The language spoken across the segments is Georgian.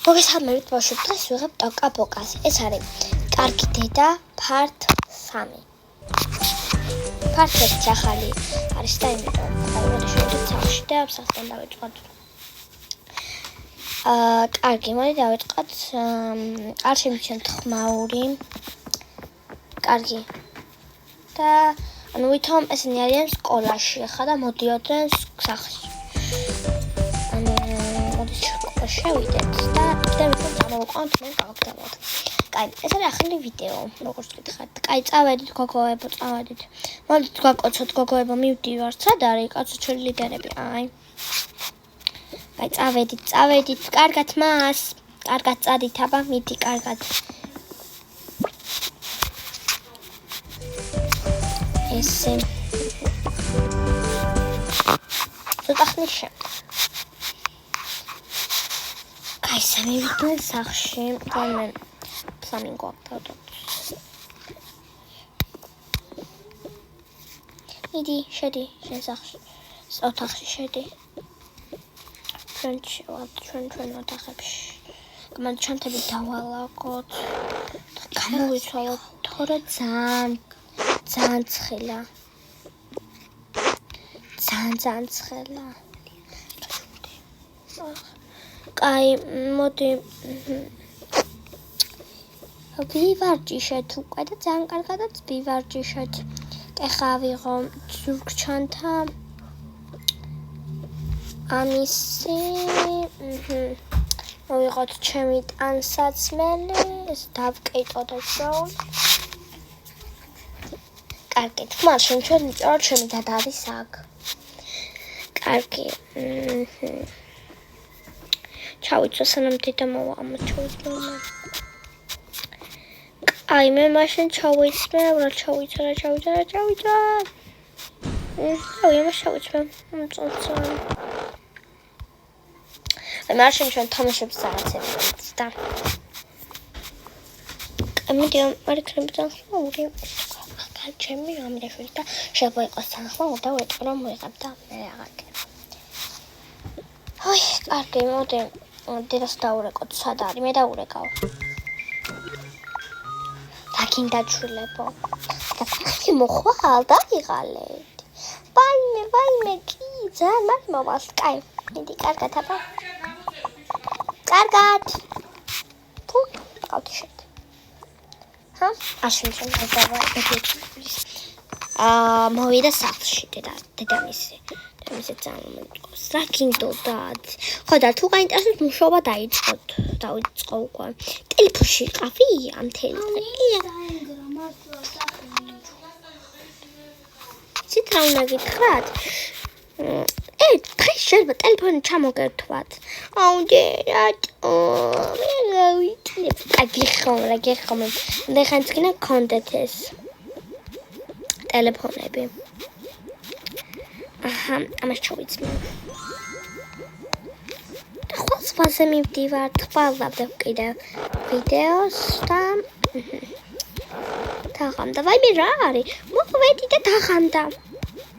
მოგესალმებით ბავშვებო, დღეს ვიღებ ტოკა-ბოკას. ეს არის კარგი დედა part 3. part 1 ახალი არის და იმიტომ მოდი შევიდეთ სახში და სახთან დავიწყოთ. კარგი, მოდი დავიწყოთ. არ შემიძლია ხმაური. კარგი. და ანუ ვითომ ესენი არიან სკოლაში ახლა და მოდიოდნენ სახში. შევიდეთ და ვითომ წამოვყვანთ მე გავაგზავნოთ. კაი, ეს არის ახალი ვიდეო, როგორც გითხარით. კაი, წავედით გოგოებო, წავედით. მოდით გვაკოცოთ გოგოებო, მივდივართ. სად არის კაცო ჩვენი ლიდერები? აი. კაი, წავედით. კარგად მას. კარგად წადით, აბა, მიდი კარგად. ესე. ცოტა ხნის შემდეგ. აი, სამივიდნენ სახში, და ფლამინგო ავტოდოთ. მიდი, შედი, შენ სახში. ოთახში შედი. ჩვენ ოთახებში. გამან ჩანთები დავალაგოთ. გამოვიცვალოთ, თორე ძალიან ცხელა. ძალიან ცხელა. კაი, მოდი. ვივარჯიშეთ უკვე და ძალიან კარგადაც ვივარჯიშეთ. ეხლა ავიღო ზურგჩანთა. ამისი. მოვიღოთ ჩემი ტანსაცმელი, ეს დავკეიტოთ შოუ. კარგი, თმაშინ ჩვენ ვიწეროთ ჩემი დედა არის აქ. კარგი. ჩავიცვა სანამ დედა მოვა, ამას ჩავიცვა. აი, მე მაშინ ჩავიცვე, რა ჩავიცვა. აი, ამას ჩავიცვე. წოცა. აი, მაშინ ჩვენ თამაშებს რაღაცებს და. ამიტომ არ იქნებოდა ხმაური. კაი, ჩემი ამდეშვილი და შეიძლება იყოს თანხმობა და ვეტყვი რომ მოიღებ და მე რაღაცა. აი, კარგი, მოდი. დედას დაურეკოთ, სად არის? მე დაურეკავ. დაგინდა ჩულებო. და მოხვალ და იღალეთ. ვაიმე, კი, ძალიან მარტ მოვალ. კაი, მიდი, კარგად აბა. კარგად. თუ გავთიშეთ. ჰა? აშენჩენ დავაი. მოვიდა სახლში დედამისი. დედამისი ძალიან მომწყოს. რა გინდოდათ? ხო და თუ გაინტერესებს მუშაობა დაიწყო უკვე. ტელეფონში ყავი ამ თელია. ცით რა უნდა გითხრათ? დღეს შეიძლება ტელეფონი ჩამოგერთვათ. აუ რატო? მე რა ვიცი. აი გიხომ. დღეს კი გქონდეთ ეს ტელეფონები. აჰა, ამას ჩავიცმე. და ხვალზე მივდივართ, ხვალავდებ კიდევ ვიდეოს და დაღამდა. ვაიმე რა არის? მოხვედი და დაღამდა.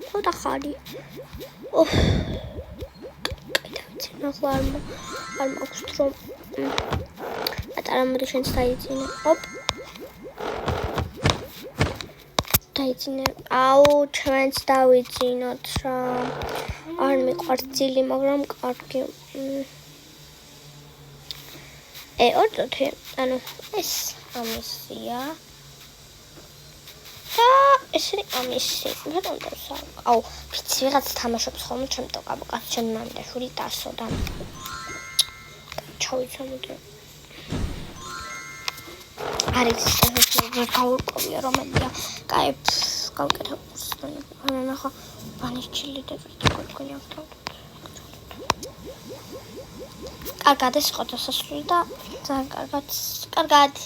ცოტა ხარი. ოჰ. კიდევ ცნახლა არ მაქვს რომ პატარა მოდი შენც დაიძინე. ოპ. დაიძინე. აუ, ჩვენც დავიძინოთ რა. არ მიყვარს ძილი, მაგრამ კარგი. ორდოთი, ანუ ეს ამისია. და ეს არის ამისი. მე რომ დავსა. აუ, ვიცი, ვიღაც თამაშობს ხოლმე ჩემ ტოკა-ბოკას, ჩემი მამიდაშვილი დასო და ჩავიცამოდე. არის ეს გავუკოვია რომელია. კაი, გავკეთებ კურსი. ანახა ბანიშჩილი და ვიტყოდი ავთავ. კარგად ეს ყოთასასვლელი და ძალიან კარგად.